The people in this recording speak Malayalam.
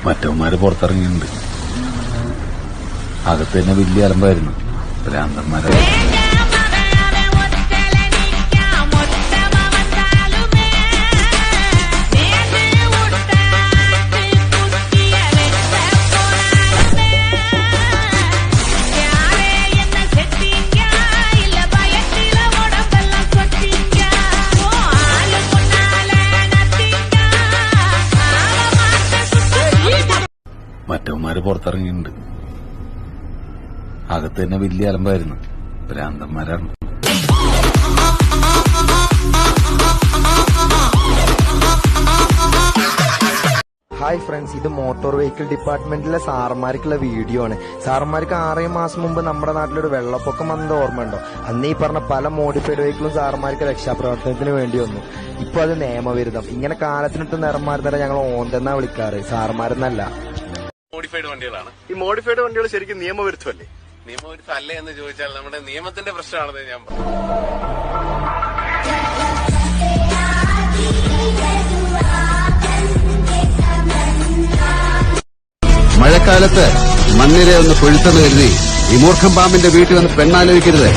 മറ്റവന്മാര് പുറത്തിറങ്ങിയിട്ടുണ്ട്. അകത്ത് തന്നെ വലിയ അലമ്പായിരുന്നു. ഭ്രാന്തന്മാരെ മറ്റവന്മാര് പുറത്തിറങ്ങിയിട്ടുണ്ട്. അകത്ത് തന്നെ വലിയ അലമ്പായിരുന്നു. ഭ്രാന്തന്മാരാണ്. ഹായ് ഫ്രണ്ട്സ്, ഇത് മോട്ടോർ വെഹിക്കിൾ ഡിപ്പാർട്ട്മെന്റിലെ സാറന്മാർക്കുള്ള വീഡിയോ ആണ്. സാറന്മാർക്ക് 6 മാസം മുമ്പ് നമ്മുടെ നാട്ടിലൊരു വെള്ളപ്പൊക്കം വന്നത് ഓർമ്മയുണ്ടോ? അന്ന് ഈ പറഞ്ഞ പല മോഡിഫൈഡ് വെഹിക്കിളും സാറന്മാർക്ക് രക്ഷാപ്രവർത്തനത്തിന് വേണ്ടി വന്നു. ഇപ്പൊ അത് നിയമവിരുദ്ധം. ഇങ്ങനെ കാലത്തിനിട്ട് നിറമാരുന്നവരെ ഞങ്ങൾ ഓന്തെന്നാ വിളിക്കാറ്, സാറന്മാരെന്നല്ല. മോഡിഫൈഡ് വണ്ടികളാണ്. ഈ മോഡിഫൈഡ് വണ്ടികൾ ശരിക്കും നിയമവിരുദ്ധമല്ലേ? നിയമവിരുദ്ധം അല്ലേ എന്ന് ചോദിച്ചാൽ നമ്മുടെ നിയമത്തിന്റെ പ്രശ്നമാണെന്ന് ഞാൻ പറഞ്ഞു. മഴക്കാലത്ത് മണ്ണിരെ ഒന്ന് കൊഴുത്തെന്ന് കരുതി ഈ മൂർഖം പാമ്പിന്റെ വീട്ടിൽ വന്ന് പെണ്ണാലോചിക്കരുത്.